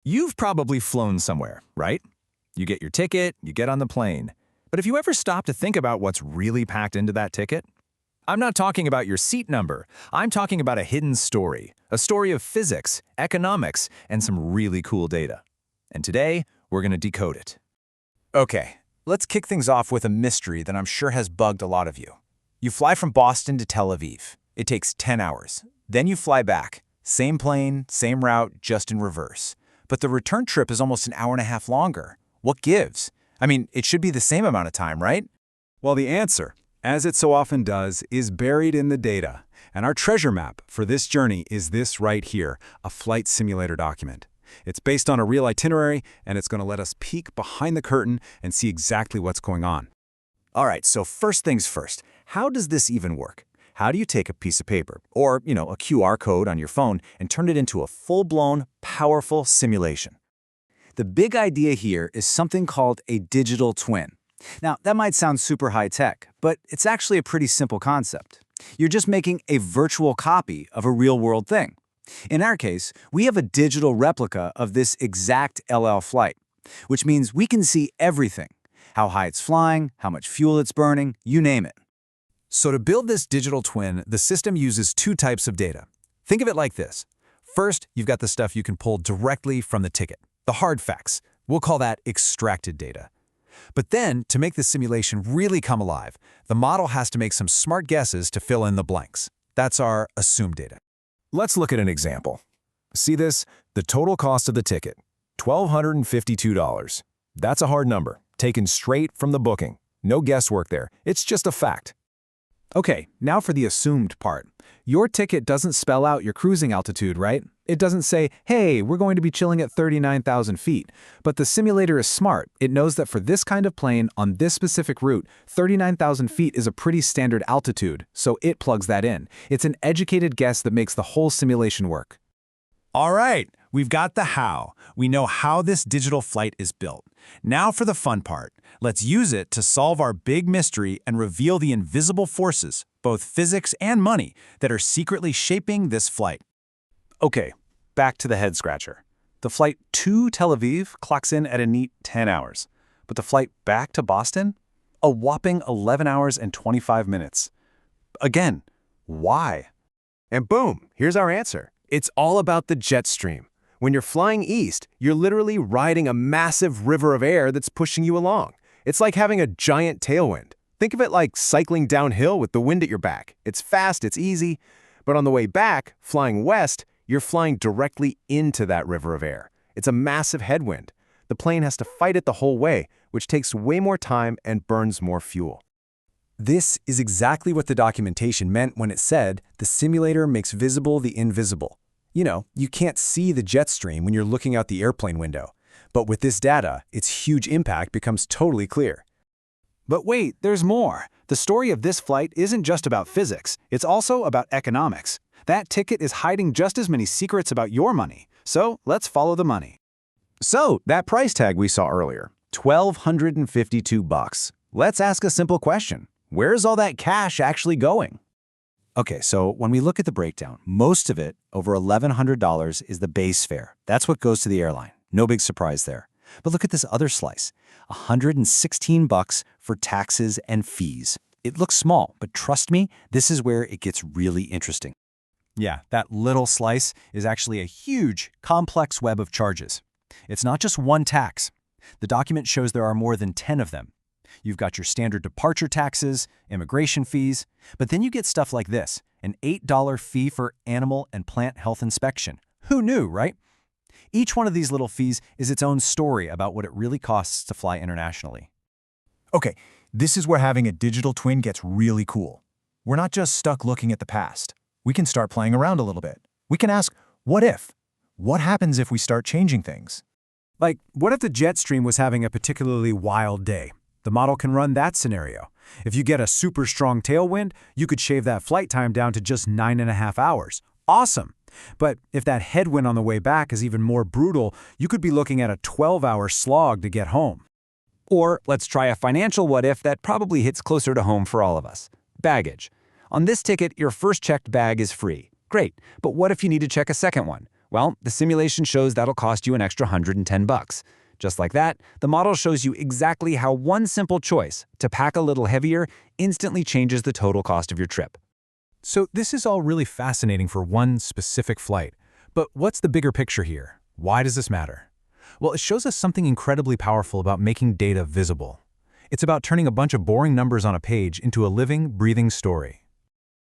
You've probably flown somewhere, right? You get your ticket, you get on the plane. But have you ever stopped to think about what's really packed into that ticket? I'm not talking about your seat number. I'm talking about a hidden story, a story of physics, economics, and some really cool data. And today, we're going to decode it. Okay, let's kick things off with a mystery that I'm sure has bugged a lot of you. You fly from Boston to Tel Aviv. It takes 10 hours. Then you fly back. Same plane, same route, just in reverse. But the return trip is almost an hour and a half longer. What gives? I mean, it should be the same amount of time, right? Well, the answer, as it so often does, is buried in the data. And our treasure map for this journey is this right here, a flight simulator document. It's based on a real itinerary, and it's going to let us peek behind the curtain and see exactly what's going on. All right, so first things first, how does this even work? How do you take a piece of paper, or, a QR code on your phone, and turn it into a full-blown, powerful simulation? The big idea here is something called a digital twin. Now, that might sound super high-tech, but it's actually a pretty simple concept. You're just making a virtual copy of a real-world thing. In our case, we have a digital replica of this exact LL flight, which means we can see everything: how high it's flying, how much fuel it's burning, you name it. So to build this digital twin, the system uses two types of data. Think of it like this. First, you've got the stuff you can pull directly from the ticket, the hard facts. We'll call that extracted data. But then, to make the simulation really come alive, the model has to make some smart guesses to fill in the blanks. That's our assumed data. Let's look at an example. See this? The total cost of the ticket, $1,252. That's a hard number, taken straight from the booking. No guesswork there. It's just a fact. Okay, now for the assumed part. Your ticket doesn't spell out your cruising altitude, right? It doesn't say, hey, we're going to be chilling at 39,000 feet. But the simulator is smart. It knows that for this kind of plane on this specific route, 39,000 feet is a pretty standard altitude, so it plugs that in. It's an educated guess that makes the whole simulation work. All right, we've got the how. We know how this digital flight is built. Now for the fun part. Let's use it to solve our big mystery and reveal the invisible forces, both physics and money, that are secretly shaping this flight. Okay, back to the headscratcher. The flight to Tel Aviv clocks in at a neat 10 hours. But the flight back to Boston? A whopping 11 hours and 25 minutes. Again, why? And boom, here's our answer. It's all about the jet stream. When you're flying east, you're literally riding a massive river of air that's pushing you along. It's like having a giant tailwind. Think of it like cycling downhill with the wind at your back. It's fast, it's easy, but on the way back, flying west, you're flying directly into that river of air. It's a massive headwind. The plane has to fight it the whole way, which takes way more time and burns more fuel. This is exactly what the documentation meant when it said the simulator makes visible the invisible. You can't see the jet stream when you're looking out the airplane window. But with this data, its huge impact becomes totally clear. But wait, there's more. The story of this flight isn't just about physics. It's also about economics. That ticket is hiding just as many secrets about your money. So let's follow the money. So, that price tag we saw earlier, $1,252. Let's ask a simple question. Where's all that cash actually going? Okay, so when we look at the breakdown, most of it, over $1,100, is the base fare. That's what goes to the airline. No big surprise there. But look at this other slice, $116 for taxes and fees. It looks small, but trust me, this is where it gets really interesting. Yeah, that little slice is actually a huge, complex web of charges. It's not just one tax. The document shows there are more than 10 of them. You've got your standard departure taxes, immigration fees, but then you get stuff like this, an $8 fee for animal and plant health inspection. Who knew, right? Each one of these little fees is its own story about what it really costs to fly internationally. Okay, this is where having a digital twin gets really cool. We're not just stuck looking at the past. We can start playing around a little bit. We can ask, what if? What happens if we start changing things? Like, what if the jet stream was having a particularly wild day? The model can run that scenario. If you get a super strong tailwind, you could shave that flight time down to just 9.5 hours. Awesome! But if that headwind on the way back is even more brutal, you could be looking at a 12-hour slog to get home. Or let's try a financial what-if that probably hits closer to home for all of us. Baggage. On this ticket, your first checked bag is free. Great, but what if you need to check a second one? Well, the simulation shows that'll cost you an extra $110. Just like that, the model shows you exactly how one simple choice, to pack a little heavier, instantly changes the total cost of your trip. So this is all really fascinating for one specific flight. But what's the bigger picture here? Why does this matter? Well, it shows us something incredibly powerful about making data visible. It's about turning a bunch of boring numbers on a page into a living, breathing story.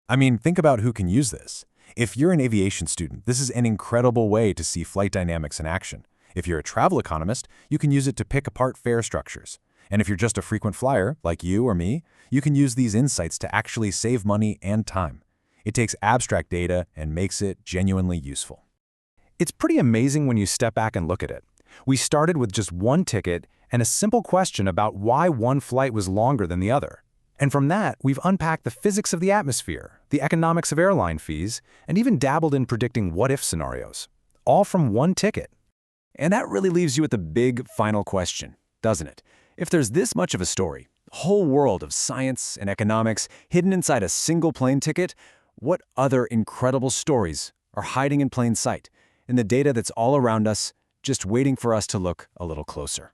I mean, think about who can use this. If you're an aviation student, this is an incredible way to see flight dynamics in action. If you're a travel economist, you can use it to pick apart fare structures. And if you're just a frequent flyer, like you or me, you can use these insights to actually save money and time. It takes abstract data and makes it genuinely useful. It's pretty amazing when you step back and look at it. We started with just one ticket and a simple question about why one flight was longer than the other. And from that, we've unpacked the physics of the atmosphere, the economics of airline fees, and even dabbled in predicting what-if scenarios. All from one ticket. And that really leaves you with the big final question, doesn't it? If there's this much of a story, a whole world of science and economics hidden inside a single plane ticket, what other incredible stories are hiding in plain sight in the data that's all around us, just waiting for us to look a little closer?